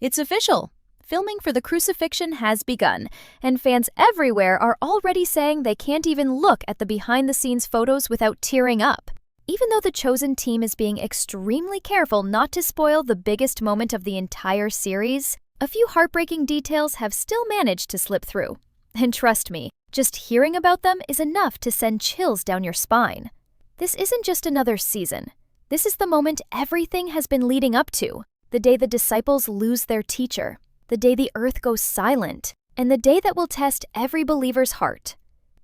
It's official. Filming for the Crucifixion has begun, and fans everywhere are already saying they can't even look at the behind-the-scenes photos without tearing up. Even though the chosen team is being extremely careful not to spoil the biggest moment of the entire series, a few heartbreaking details have still managed to slip through. And trust me, just hearing about them is enough to send chills down your spine. This isn't just another season. This is the moment everything has been leading up to. The day the disciples lose their teacher, the day the earth goes silent, and the day that will test every believer's heart.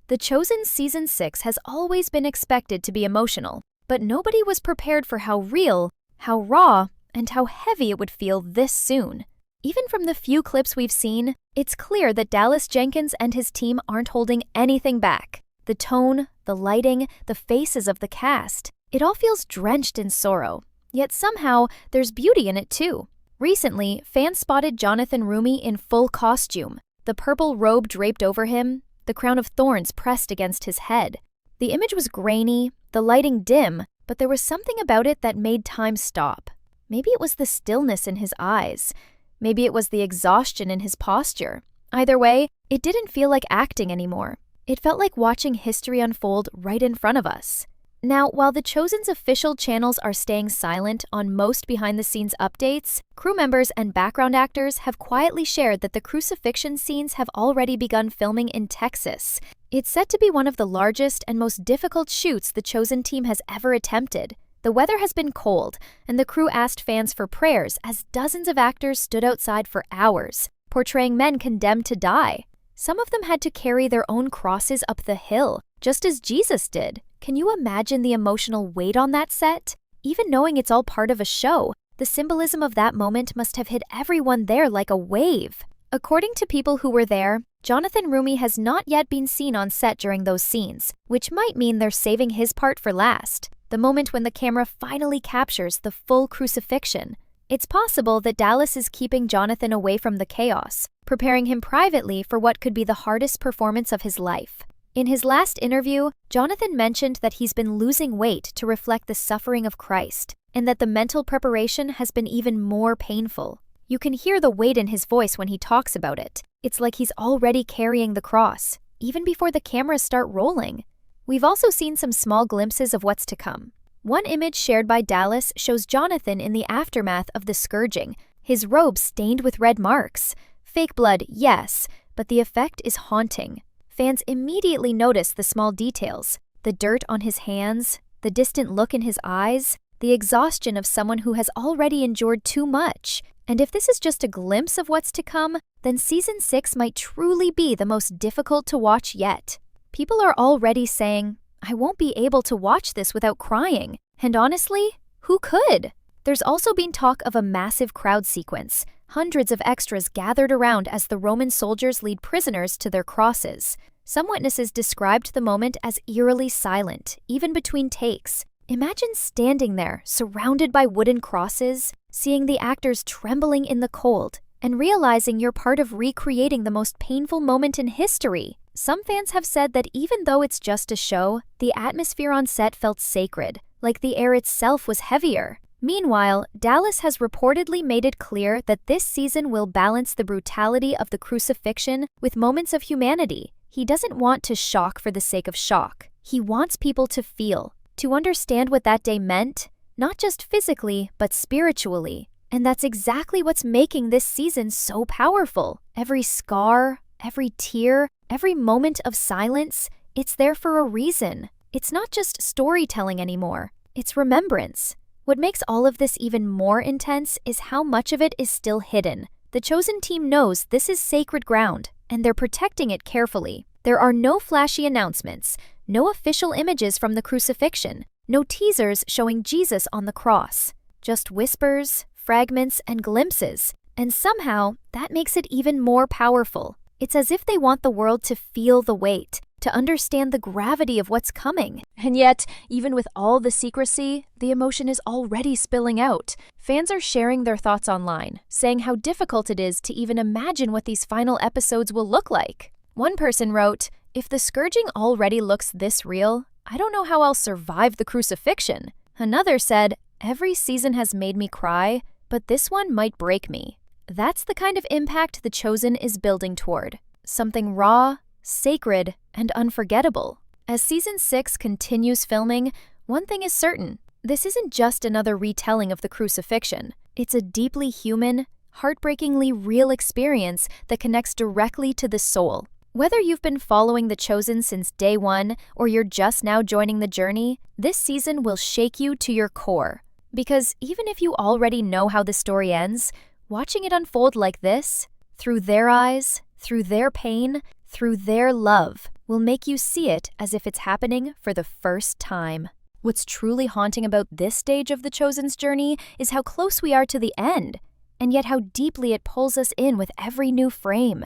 The Chosen Season 6 has always been expected to be emotional, but nobody was prepared for how real, how raw, and how heavy it would feel this soon. Even from the few clips we've seen, it's clear that Dallas Jenkins and his team aren't holding anything back. The tone, the lighting, the faces of the cast, it all feels drenched in sorrow. Yet somehow, there's beauty in it too. Recently, fans spotted Jonathan Roumie in full costume, the purple robe draped over him, the crown of thorns pressed against his head. The image was grainy, the lighting dim, but there was something about it that made time stop. Maybe it was the stillness in his eyes. Maybe it was the exhaustion in his posture. Either way, it didn't feel like acting anymore. It felt like watching history unfold right in front of us. Now, while the Chosen's official channels are staying silent on most behind-the-scenes updates, crew members and background actors have quietly shared that the crucifixion scenes have already begun filming in Texas. It's set to be one of the largest and most difficult shoots the Chosen team has ever attempted. The weather has been cold, and the crew asked fans for prayers as dozens of actors stood outside for hours, portraying men condemned to die. Some of them had to carry their own crosses up the hill, just as Jesus did. Can you imagine the emotional weight on that set? Even knowing it's all part of a show, the symbolism of that moment must have hit everyone there like a wave. According to people who were there, Jonathan Roumie has not yet been seen on set during those scenes, which might mean they're saving his part for last, the moment when the camera finally captures the full crucifixion. It's possible that Dallas is keeping Jonathan away from the chaos, preparing him privately for what could be the hardest performance of his life. In his last interview, Jonathan mentioned that he's been losing weight to reflect the suffering of Christ, and that the mental preparation has been even more painful. You can hear the weight in his voice when he talks about it. It's like he's already carrying the cross, even before the cameras start rolling. We've also seen some small glimpses of what's to come. One image shared by Dallas shows Jonathan in the aftermath of the scourging, his robe stained with red marks. Fake blood, yes, but the effect is haunting. Fans immediately notice the small details, the dirt on his hands, the distant look in his eyes, the exhaustion of someone who has already endured too much. And if this is just a glimpse of what's to come, then Season 6 might truly be the most difficult to watch yet. People are already saying, I won't be able to watch this without crying. And honestly, who could? There's also been talk of a massive crowd sequence, hundreds of extras gathered around as the Roman soldiers lead prisoners to their crosses. Some witnesses described the moment as eerily silent, even between takes. Imagine standing there, surrounded by wooden crosses, seeing the actors trembling in the cold, and realizing you're part of recreating the most painful moment in history. Some fans have said that even though it's just a show, the atmosphere on set felt sacred, like the air itself was heavier. Meanwhile, Dallas has reportedly made it clear that this season will balance the brutality of the crucifixion with moments of humanity. He doesn't want to shock for the sake of shock. He wants people to feel, to understand what that day meant, not just physically, but spiritually. And that's exactly what's making this season so powerful. Every scar, every tear, every moment of silence, it's there for a reason. It's not just storytelling anymore, it's remembrance. What makes all of this even more intense is how much of it is still hidden. The Chosen team knows this is sacred ground, and they're protecting it carefully. There are no flashy announcements, no official images from the crucifixion, no teasers showing Jesus on the cross. Just whispers, fragments, and glimpses. And somehow, that makes it even more powerful. It's as if they want the world to feel the weight, to understand the gravity of what's coming. And yet, even with all the secrecy, the emotion is already spilling out. Fans are sharing their thoughts online, saying how difficult it is to even imagine what these final episodes will look like. One person wrote, "If the scourging already looks this real, I don't know how I'll survive the crucifixion." Another said, "Every season has made me cry, but this one might break me." That's the kind of impact The Chosen is building toward. Something raw, sacred, and unforgettable. As Season 6 continues filming, one thing is certain. This isn't just another retelling of the Crucifixion. It's a deeply human, heartbreakingly real experience that connects directly to the soul. Whether you've been following The Chosen since day one or you're just now joining the journey, this season will shake you to your core. Because even if you already know how the story ends, watching it unfold like this, through their eyes, through their pain, through their love, will make you see it as if it's happening for the first time. What's truly haunting about this stage of The Chosen's journey is how close we are to the end, and yet how deeply it pulls us in with every new frame,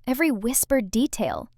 every whispered detail,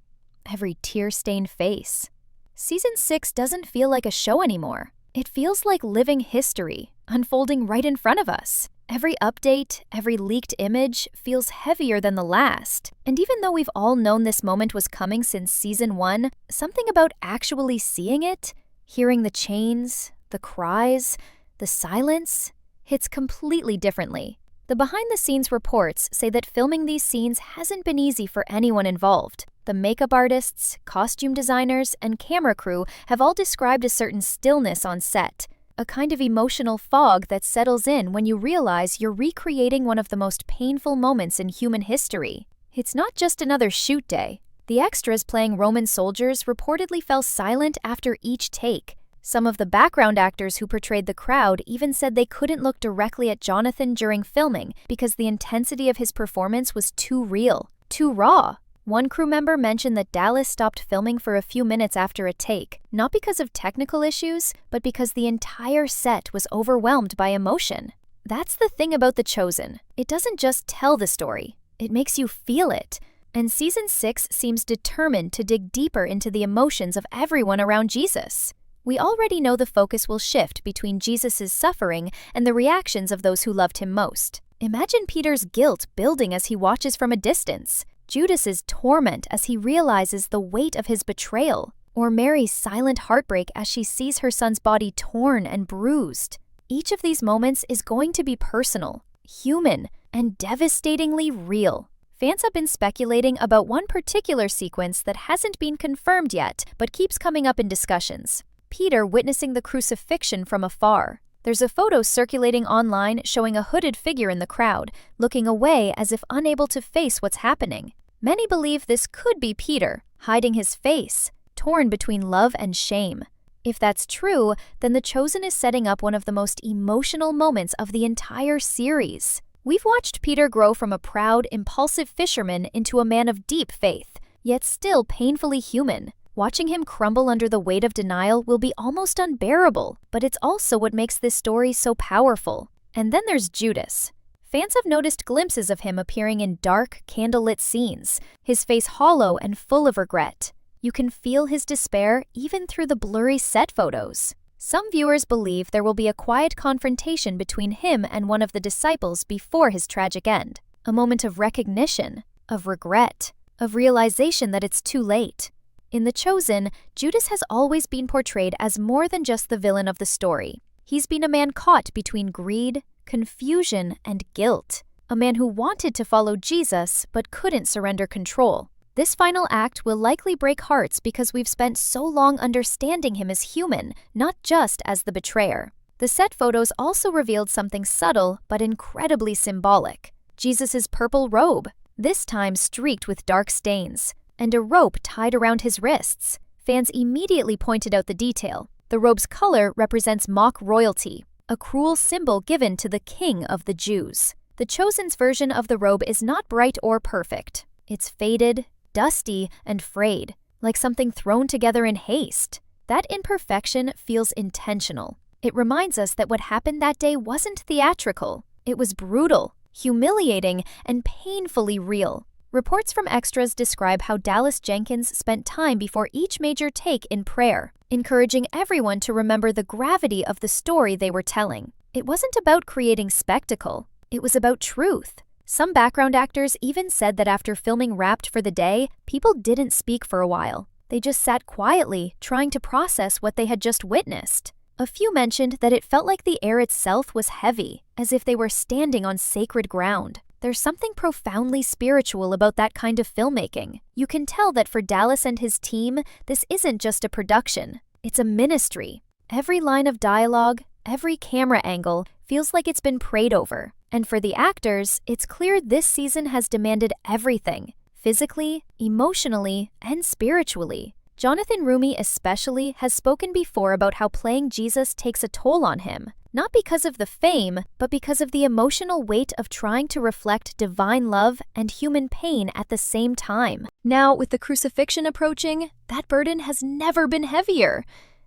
every tear-stained face. Season 6 doesn't feel like a show anymore. It feels like living history, unfolding right in front of us. Every update, every leaked image feels heavier than the last. And even though we've all known this moment was coming since Season 1, something about actually seeing it, hearing the chains, the cries, the silence, hits completely differently. The behind-the-scenes reports say that filming these scenes hasn't been easy for anyone involved. The makeup artists, costume designers, and camera crew have all described a certain stillness on set, a kind of emotional fog that settles in when you realize you're recreating one of the most painful moments in human history. It's not just another shoot day. The extras playing Roman soldiers reportedly fell silent after each take. Some of the background actors who portrayed the crowd even said they couldn't look directly at Jonathan during filming because the intensity of his performance was too real, too raw. One crew member mentioned that Dallas stopped filming for a few minutes after a take, not because of technical issues, but because the entire set was overwhelmed by emotion. That's the thing about The Chosen. It doesn't just tell the story, it makes you feel it. And Season 6 seems determined to dig deeper into the emotions of everyone around Jesus. We already know the focus will shift between Jesus' suffering and the reactions of those who loved him most. Imagine Peter's guilt building as he watches from a distance, Judas's torment as he realizes the weight of his betrayal, or Mary's silent heartbreak as she sees her son's body torn and bruised. Each of these moments is going to be personal, human, and devastatingly real. Fans have been speculating about one particular sequence that hasn't been confirmed yet, but keeps coming up in discussions. Peter witnessing the crucifixion from afar. There's a photo circulating online showing a hooded figure in the crowd, looking away as if unable to face what's happening. Many believe this could be Peter, hiding his face, torn between love and shame. If that's true, then The Chosen is setting up one of the most emotional moments of the entire series. We've watched Peter grow from a proud, impulsive fisherman into a man of deep faith, yet still painfully human. Watching him crumble under the weight of denial will be almost unbearable, but it's also what makes this story so powerful. And then there's Judas. Fans have noticed glimpses of him appearing in dark, candlelit scenes, his face hollow and full of regret. You can feel his despair even through the blurry set photos. Some viewers believe there will be a quiet confrontation between him and one of the disciples before his tragic end. A moment of recognition, of regret, of realization that it's too late. In The Chosen, Judas has always been portrayed as more than just the villain of the story. He's been a man caught between greed, confusion, and guilt. A man who wanted to follow Jesus but couldn't surrender control. This final act will likely break hearts because we've spent so long understanding him as human, not just as the betrayer. The set photos also revealed something subtle but incredibly symbolic. Jesus' purple robe, this time streaked with dark stains, and a rope tied around his wrists. Fans immediately pointed out the detail. The robe's color represents mock royalty, a cruel symbol given to the king of the Jews. The Chosen's version of the robe is not bright or perfect. It's faded, dusty, and frayed, like something thrown together in haste. That imperfection feels intentional. It reminds us that what happened that day wasn't theatrical. It was brutal, humiliating, and painfully real. Reports from extras describe how Dallas Jenkins spent time before each major take in prayer, encouraging everyone to remember the gravity of the story they were telling. It wasn't about creating spectacle, it was about truth. Some background actors even said that after filming wrapped for the day, people didn't speak for a while. They just sat quietly, trying to process what they had just witnessed. A few mentioned that it felt like the air itself was heavy, as if they were standing on sacred ground. There's something profoundly spiritual about that kind of filmmaking. You can tell that for Dallas and his team, this isn't just a production, it's a ministry. Every line of dialogue, every camera angle feels like it's been prayed over. And for the actors, it's clear this season has demanded everything, physically, emotionally, and spiritually. Jonathan Roumie especially has spoken before about how playing Jesus takes a toll on him, not because of the fame, but because of the emotional weight of trying to reflect divine love and human pain at the same time. Now, with the crucifixion approaching, that burden has never been heavier.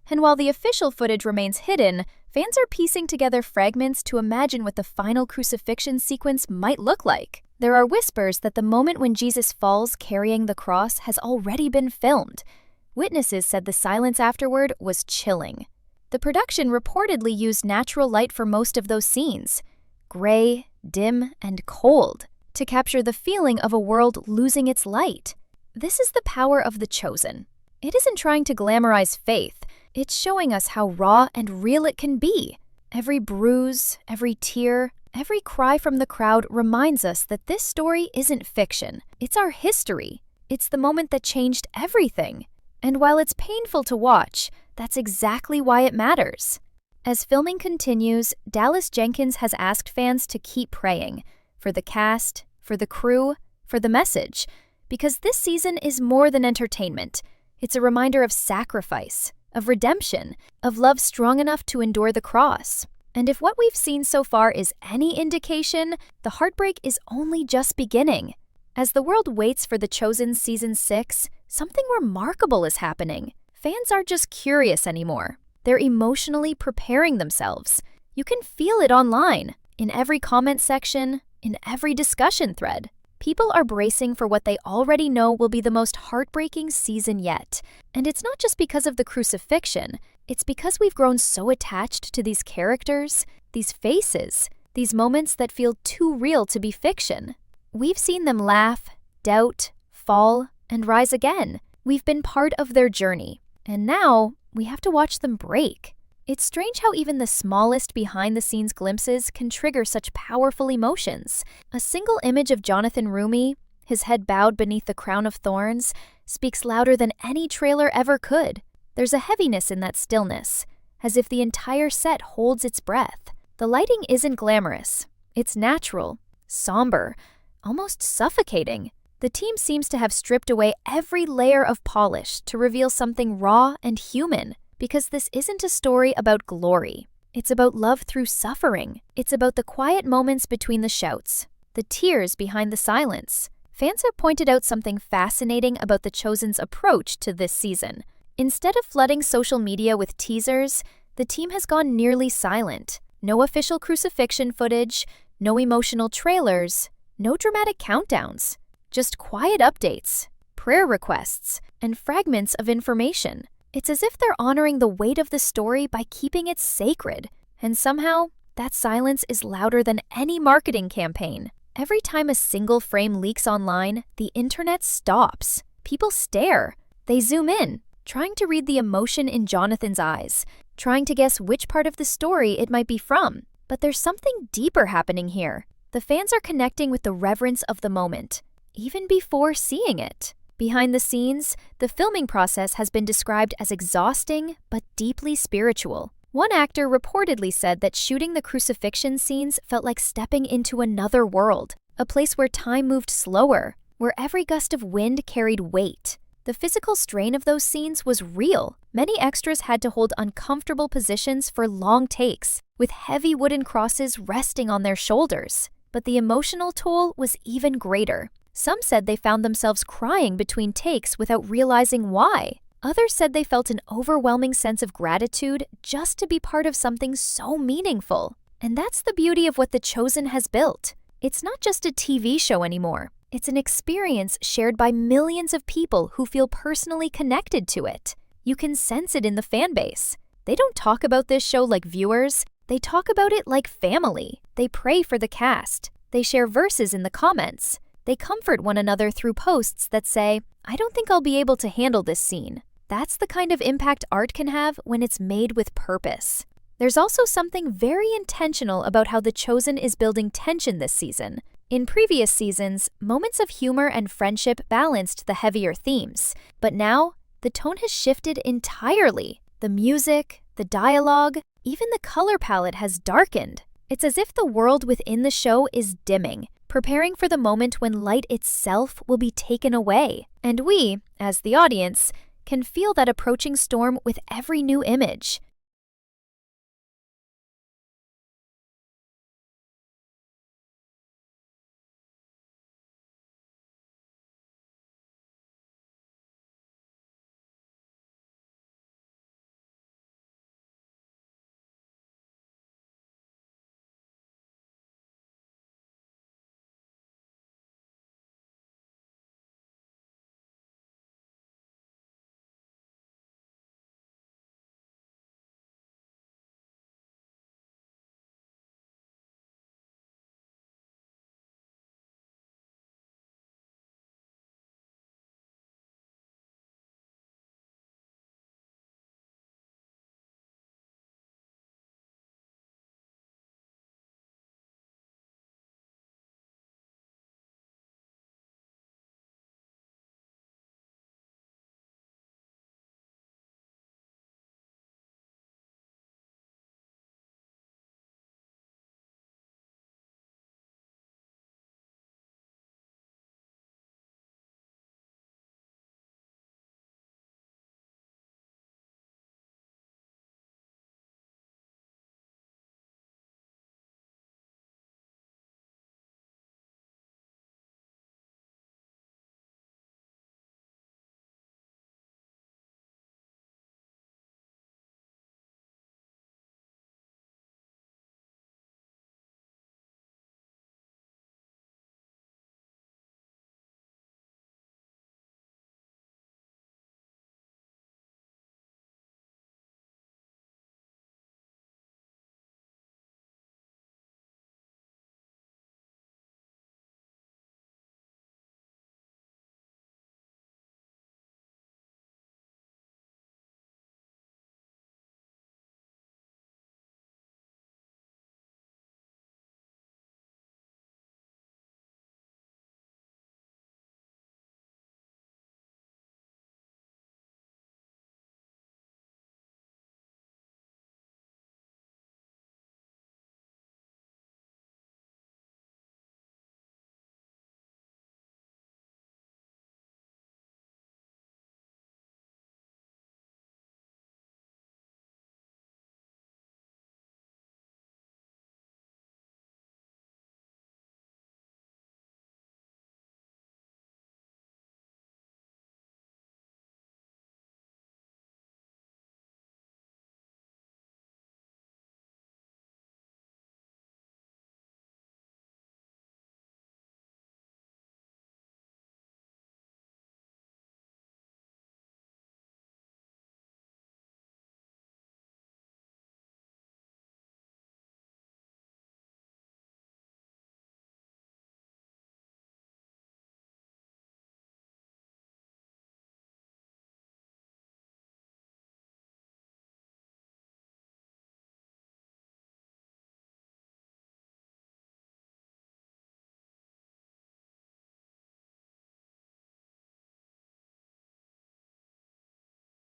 And while the official footage remains hidden, fans are piecing together fragments to imagine what the final crucifixion sequence might look like. There are whispers that the moment when Jesus falls carrying the cross has already been filmed. Witnesses said the silence afterward was chilling. The production reportedly used natural light for most of those scenes, gray, dim, and cold, to capture the feeling of a world losing its light. This is the power of The Chosen. It isn't trying to glamorize faith, it's showing us how raw and real it can be. Every bruise, every tear, every cry from the crowd reminds us that this story isn't fiction. It's our history. It's the moment that changed everything. And while it's painful to watch, that's exactly why it matters. As filming continues, Dallas Jenkins has asked fans to keep praying for the cast, for the crew, for the message, because this season is more than entertainment. It's a reminder of sacrifice, of redemption, of love strong enough to endure the cross. And if what we've seen so far is any indication, the heartbreak is only just beginning. As the world waits for The Chosen Season 6, something remarkable is happening. Fans aren't just curious anymore. They're emotionally preparing themselves. You can feel it online, in every comment section, in every discussion thread. People are bracing for what they already know will be the most heartbreaking season yet. And it's not just because of the crucifixion. It's because we've grown so attached to these characters, these faces, these moments that feel too real to be fiction. We've seen them laugh, doubt, fall, and rise again. We've been part of their journey. And now, we have to watch them break. It's strange how even the smallest behind-the-scenes glimpses can trigger such powerful emotions. A single image of Jonathan Roumie, his head bowed beneath the crown of thorns, speaks louder than any trailer ever could. There's a heaviness in that stillness, as if the entire set holds its breath. The lighting isn't glamorous. It's natural, somber, almost suffocating. The team seems to have stripped away every layer of polish to reveal something raw and human, because this isn't a story about glory. It's about love through suffering. It's about the quiet moments between the shouts, the tears behind the silence. Fans have pointed out something fascinating about The Chosen's approach to this season. Instead of flooding social media with teasers, the team has gone nearly silent. No official crucifixion footage, no emotional trailers, no dramatic countdowns. Just quiet updates, prayer requests, and fragments of information. It's as if they're honoring the weight of the story by keeping it sacred. And somehow, that silence is louder than any marketing campaign. Every time a single frame leaks online, the internet stops. People stare. They zoom in, trying to read the emotion in Jonathan's eyes, trying to guess which part of the story it might be from. But there's something deeper happening here. The fans are connecting with the reverence of the moment, even before seeing it. Behind the scenes, the filming process has been described as exhausting but deeply spiritual. One actor reportedly said that shooting the crucifixion scenes felt like stepping into another world, a place where time moved slower, where every gust of wind carried weight. The physical strain of those scenes was real. Many extras had to hold uncomfortable positions for long takes, with heavy wooden crosses resting on their shoulders. But the emotional toll was even greater. Some said they found themselves crying between takes without realizing why. Others said they felt an overwhelming sense of gratitude just to be part of something so meaningful. And that's the beauty of what The Chosen has built. It's not just a TV show anymore. It's an experience shared by millions of people who feel personally connected to it. You can sense it in the fan base. They don't talk about this show like viewers. They talk about it like family. They pray for the cast. They share verses in the comments. They comfort one another through posts that say, "I don't think I'll be able to handle this scene." That's the kind of impact art can have when it's made with purpose. There's also something very intentional about how The Chosen is building tension this season. In previous seasons, moments of humor and friendship balanced the heavier themes, but now the tone has shifted entirely. The music, the dialogue, even the color palette has darkened. It's as if the world within the show is dimming, preparing for the moment when light itself will be taken away. And we, as the audience, can feel that approaching storm with every new image.